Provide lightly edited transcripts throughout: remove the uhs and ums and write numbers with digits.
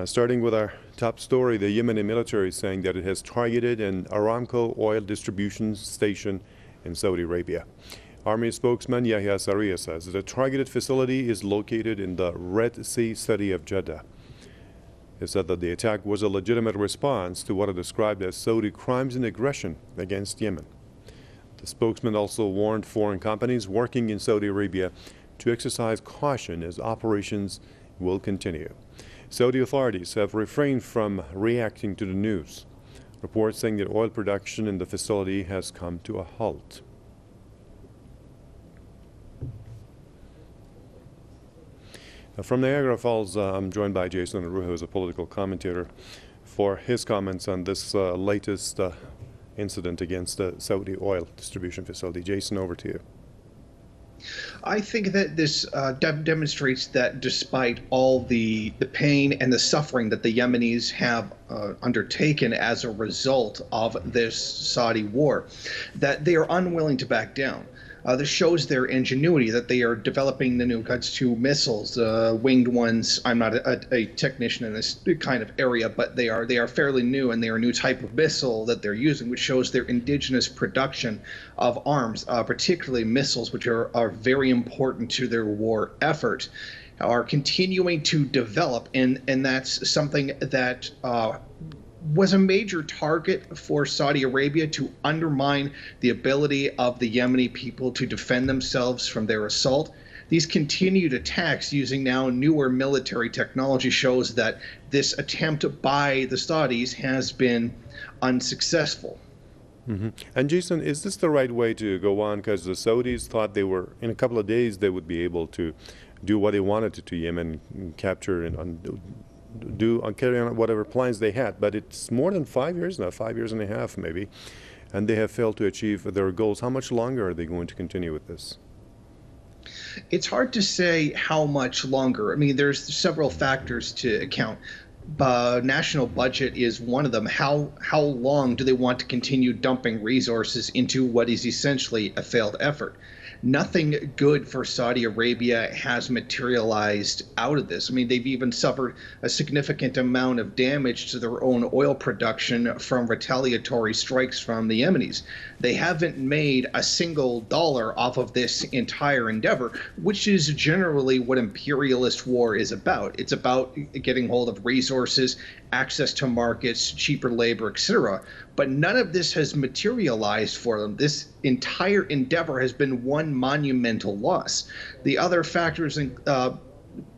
Starting with our top story, the Yemeni military is saying that it has targeted an Aramco oil distribution station in Saudi Arabia. Army spokesman Yahya Sarria says the targeted facility is located in the Red Sea city of Jeddah. He said that the attack was a legitimate response to what are described as Saudi crimes and aggression against Yemen. The spokesman also warned foreign companies working in Saudi Arabia to exercise caution as operations will continue. Saudi authorities have refrained from reacting to the news. Reports saying that oil production in the facility has come to a halt. From Niagara Falls, I'm joined by Jason Arujo, who's a political commentator, for his comments on this latest incident against the Saudi oil distribution facility. Jason, over to you. I think that this demonstrates that despite all the pain and the suffering that the Yemenis have undertaken as a result of this Saudi war, that they are unwilling to back down. This shows their ingenuity, that they are developing the new Cuds 2 missiles, winged ones. I'm not a technician in this kind of area, but they are fairly new, and they are a new type of missile that they're using, which shows their indigenous production of arms, particularly missiles, which are very important to their war effort, are continuing to develop, and that's something that was a major target for Saudi Arabia to undermine the ability of the Yemeni people to defend themselves from their assault. These continued attacks using now newer military technology shows that this attempt by the Saudis has been unsuccessful. And Jason, is this the right way to go on? Because the Saudis thought they were, in a couple of days, they would be able to do what they wanted to Yemen, capture and carry on whatever plans they had, but it's more than 5 years now, 5 years and a half maybe, and they have failed to achieve their goals. How much longer are they going to continue with this? It's hard to say how much longer. I mean, there's several factors to account. National budget is one of them. How long do they want to continue dumping resources into what is essentially a failed effort? Nothing good for Saudi Arabia has materialized out of this. I mean, they've even suffered a significant amount of damage to their own oil production from retaliatory strikes from the Yemenis. They haven't made a single dollar off of this entire endeavor, which is generally what imperialist war is about. It's about getting hold of resources, access to markets, cheaper labor, etc. But none of this has materialized for them. This entire endeavor has been one monumental loss. The other factors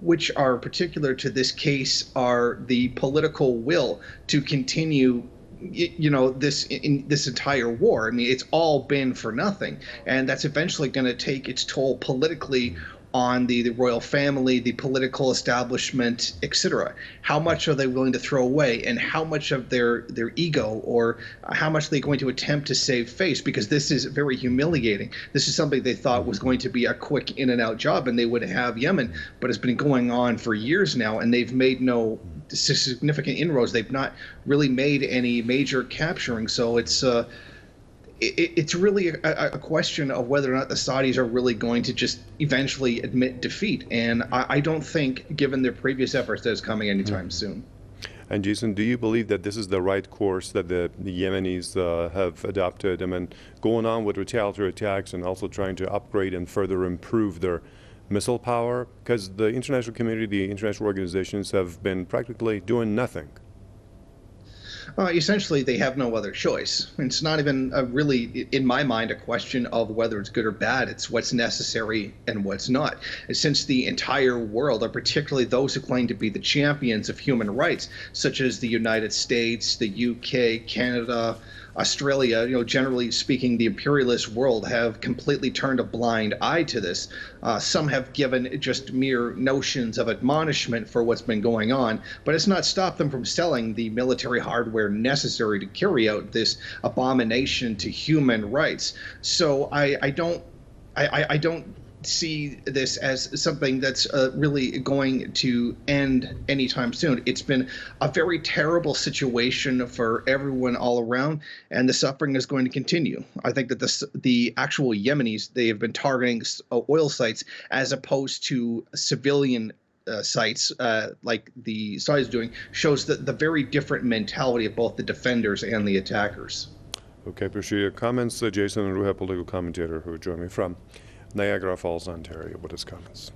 which are particular to this case are the political will to continue this entire war. I mean, it's all been for nothing, and that's eventually going to take its toll politically on the royal family, the political establishment, etc. How much are they willing to throw away, and how much of their ego, or how much are they going to attempt to save face? Because this is very humiliating. This is something they thought was going to be a quick in and out job, and they would have Yemen, but it's been going on for years now, and they've made no significant inroads. They've not really made any major capturing. So it's really a question of whether or not the Saudis are really going to just eventually admit defeat. And I don't think, given their previous efforts, that it's coming anytime soon. And Jason, do you believe that this is the right course that the Yemenis have adopted? I mean, going on with retaliatory attacks and also trying to upgrade and further improve their missile power? Because the international community, the international organizations have been practically doing nothing. Essentially, they have no other choice. It's not even really, in my mind, a question of whether it's good or bad. It's what's necessary and what's not. And since the entire world, or particularly those who claim to be the champions of human rights, such as the United States, the UK, Canada, Australia, generally speaking, the imperialist world have completely turned a blind eye to this. Some have given just mere notions of admonishment for what's been going on, but it's not stopped them from selling the military hardware necessary to carry out this abomination to human rights. So I don't see this as something that's really going to end anytime soon. It's been a very terrible situation for everyone all around, and the suffering is going to continue. I think that the actual Yemenis, they have been targeting oil sites as opposed to civilian sites, like the study is doing, shows the very different mentality of both the defenders and the attackers. Okay, appreciate your comments. Jason Ruha, political commentator, who joined me from Niagara Falls, Ontario, with his comments.